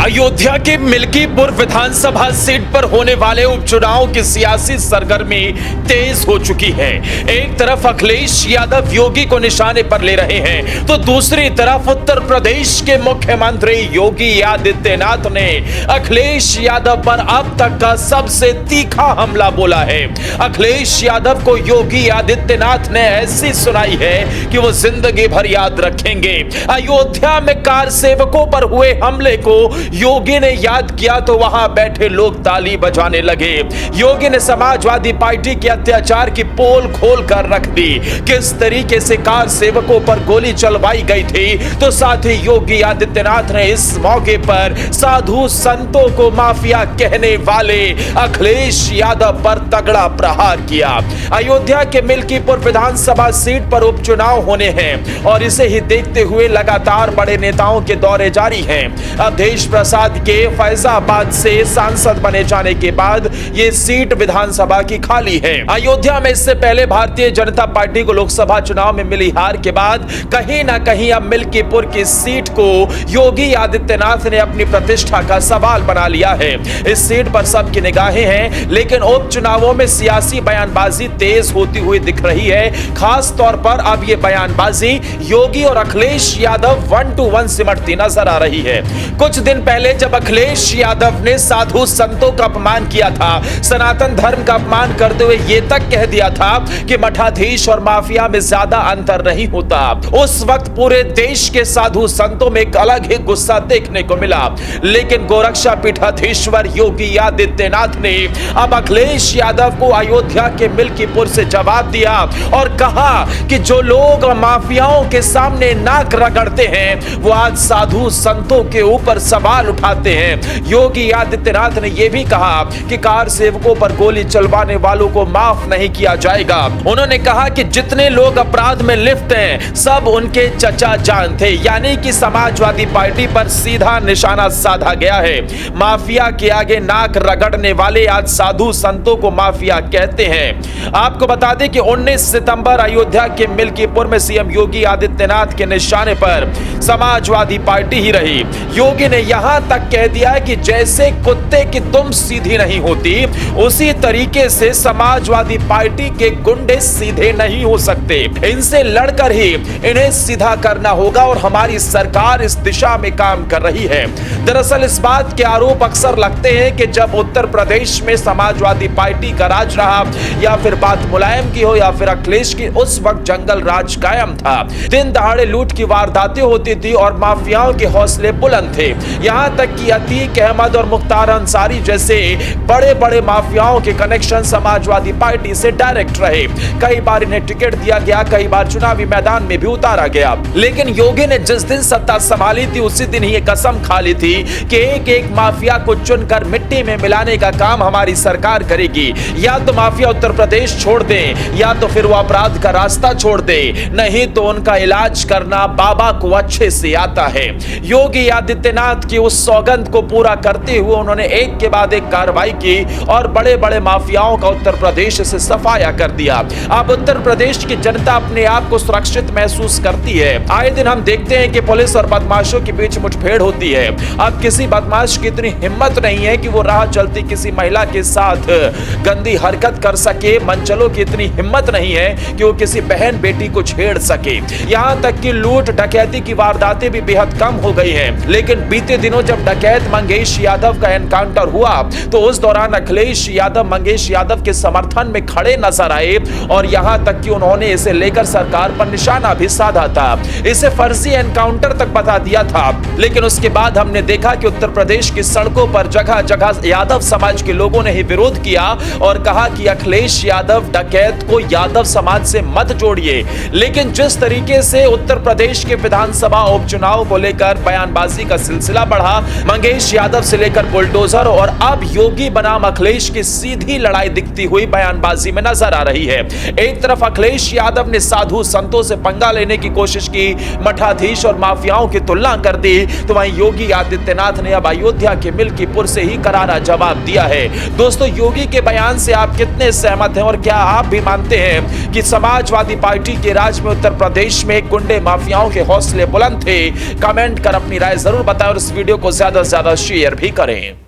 अयोध्या के मिल्कीपुर विधानसभा सीट पर होने वाले उपचुनाव की सियासी सरगर्मी तेज हो चुकी है। एक तरफ अखिलेश यादव योगी को निशाने पर ले रहे हैं, तो दूसरी तरफ उत्तर प्रदेश के मुख्यमंत्री योगी आदित्यनाथ ने अखिलेश यादव पर अब तक का सबसे तीखा हमला बोला है। अखिलेश यादव को योगी आदित्यनाथ ने ऐसी सुनाई है कि वो जिंदगी भर याद रखेंगे। अयोध्या में कार सेवकों पर हुए हमले को योगी ने याद किया तो वहां बैठे लोग ताली बजाने लगे। योगी ने समाजवादी पार्टी के अत्याचार की पोल खोल कर रख दी। किस तरीके से कार सेवकों पर गोली चलवाई गई थी, तो साथ ही योगी आदित्यनाथ ने इस मौके पर साधु संतों को माफिया कहने वाले अखिलेश यादव पर तगड़ा प्रहार किया। अयोध्या के मिल्कीपुर विधानसभा सीट पर उपचुनाव होने हैं और इसे ही देखते हुए लगातार बड़े नेताओं के दौरे जारी हैं। अवधेश प्रसाद के फैजाबाद से सांसद बने जाने के बाद यह सीट विधानसभा की खाली है। अयोध्या में इससे पहले भारतीय जनता पार्टी को लोकसभा चुनाव में मिली हार के बाद कहीं ना कहीं अब मिल्कीपुर की सीट को योगी आदित्यनाथ ने अपनी प्रतिष्ठा का सवाल बना लिया है। इस सीट पर सबकी निगाहें हैं, लेकिन उपचुनावों में सियासी बयानबाजी तेज होती हुई दिख रही है। खास तौर पर अब यह बयानबाजी योगी और अखिलेश यादव 1 to 1 सिमटती नजर आ रही है। कुछ दिन पहले जब अखिलेश यादव ने साधु संतों का अपमान किया था, सनातन धर्म का अपमान करते हुए यह तक कह दिया था कि मठाधीश और माफिया में ज्यादा अंतर नहीं होता, उस वक्त पूरे देश के साधु संतों में एक अलग ही गुस्सा देखने को मिला। लेकिन गोरक्षा पीठाधीश्वर योगी आदित्यनाथ ने अब अखिलेश यादव को अयोध्या के मिल्कीपुर से जवाब दिया और कहा कि जो लोग माफियाओं के सामने नाक रगड़ते हैं वो आज साधु संतों के ऊपर सवाल उठाते हैं। योगी आदित्यनाथ ने यह भी कहा कि कार सेवकों पर गोली चलवाने वालों को माफ नहीं किया जाएगा। उन्होंने कहा कि जितने लोग अपराध में लिप्त हैं सब उनके चचा जान थे, यानी कि समाजवादी पार्टी पर सीधा निशाना साधा गया है। माफिया के आगे नाक रगड़ने वाले आज साधु संतों को माफिया कहते हैं। आपको बता दें कि 19 सितंबर अयोध्या के मिल्कीपुर में सीएम योगी आदित्यनाथ के निशाने पर समाजवादी पार्टी ही रही। योगी ने यहां तक कह दिया कि जैसे कुत्ते की दुम सीधी नहीं होती, उसी तरीके से समाजवादी पार्टी के गुंडे सीधे नहीं हो सकते। इनसे लड़कर ही इन्हें सीधा करना होगा और हमारी सरकार इस दिशा में काम कर रही है। दरअसल इस बात के आरोप अक्सर लगते हैं कि जब उत्तर प्रदेश में समाजवादी पार्टी का राज रहा, या फिर बात मुलायम की हो या फिर अखिलेश की, उस वक्त जंगल राज कायम था। दिन दहाड़े लूट की वारदातें होती थी और माफियाओं के हौसले बुलंद थे। यहां तक कि अतीक अहमद और मुख्तार अंसारी जैसे बड़े बड़े माफियाओं के कनेक्शन समाजवादी पार्टी से डायरेक्ट रहे। कई बार इन्हें टिकट दिया गया, कई बार चुनावी मैदान में भी उतारा गया। लेकिन योगी ने जिस दिन सत्ता संभाली थी उसी दिन ही कसम खा ली थी कि एक एक माफिया को चुनकर मिट्टी में मिलाने का काम हमारी सरकार करेगी। या तो माफिया उत्तर प्रदेश छोड़ दे, या तो फिर वो अपराध का रास्ता छोड़ दे, नहीं तो उनका इलाज करना बाबा को अच्छे से आता है। योगी आदित्यनाथ की उस सौगंध को पूरा करते हुए उन्होंने एक के बाद एक कार्रवाई की और बड़े बड़े माफियाओं का उत्तर प्रदेश से सफाया कर दिया। अब उत्तर प्रदेश की जनता अपने आप को सुरक्षित महसूस करती है। आए दिन हम देखते हैं कि पुलिस और बदमाशों के बीच मुठभेड़ होती है। अब किसी बदमाश की इतनी हिम्मत नहीं है कि वो राह चलती किसी महिला के साथ गंदी हरकत कर सके। मंचलों की इतनी हिम्मत नहीं है कि वो किसी बहन बेटी को छेड़ सके। यहां तक कि लूट डकैती की वारदातें भी बेहद कम हो गई हैं। लेकिन बीते दिनों जब डकैत मंगेश यादव का एनकाउंटर हुआ तो उस दौरान अखिलेश यादव मंगेश यादव के समर्थन में खड़े नजर आए और यहां तक कि उन्होंने इसे लेकर सरकार पर निशाना भी साधा था। इसे फर्जी एनकाउंटर तक बता दिया था। लेकिन उसके बाद हमने देखा कि उत्तर प्रदेश की सड़कों पर जगह जगह यादव समाज के लोगों ने ही विरोध किया और कहा कि अखिलेश यादव डकैत को यादव समाज से मत जोड़िए। लेकिन जिस तरीके से उत्तर प्रदेश के विधानसभा उपचुनाव को लेकर बयानबाजी का सिलसिला बढ़ा, मंगेश यादव से लेकर बुलडोजर और अब योगी बनाम अखिलेश की सीधी लड़ाई दिखती हुई बयानबाजी में नजर आ रही है। एक तरफ अखिलेश यादव ने साधु संतों से पंगा लेने की कोशिश की, मठाधीश और माफियाओं की तुलना कर दी, तो वहीं योगी आदित्यनाथ ने अब अयोध्या के मिल्कीपुर से ही करारा जवाब दिया है। दोस्तों, योगी के बयान से आप कितने सहमत हैं और क्या आप भी मानते हैं कि समाजवादी पार्टी के राज में उत्तर प्रदेश में गुंडे माफियाओं के हौसले बुलंद थे? कमेंट कर अपनी राय जरूर बताएं और इस वीडियो वीडियो को ज्यादा से ज्यादा शेयर भी करें।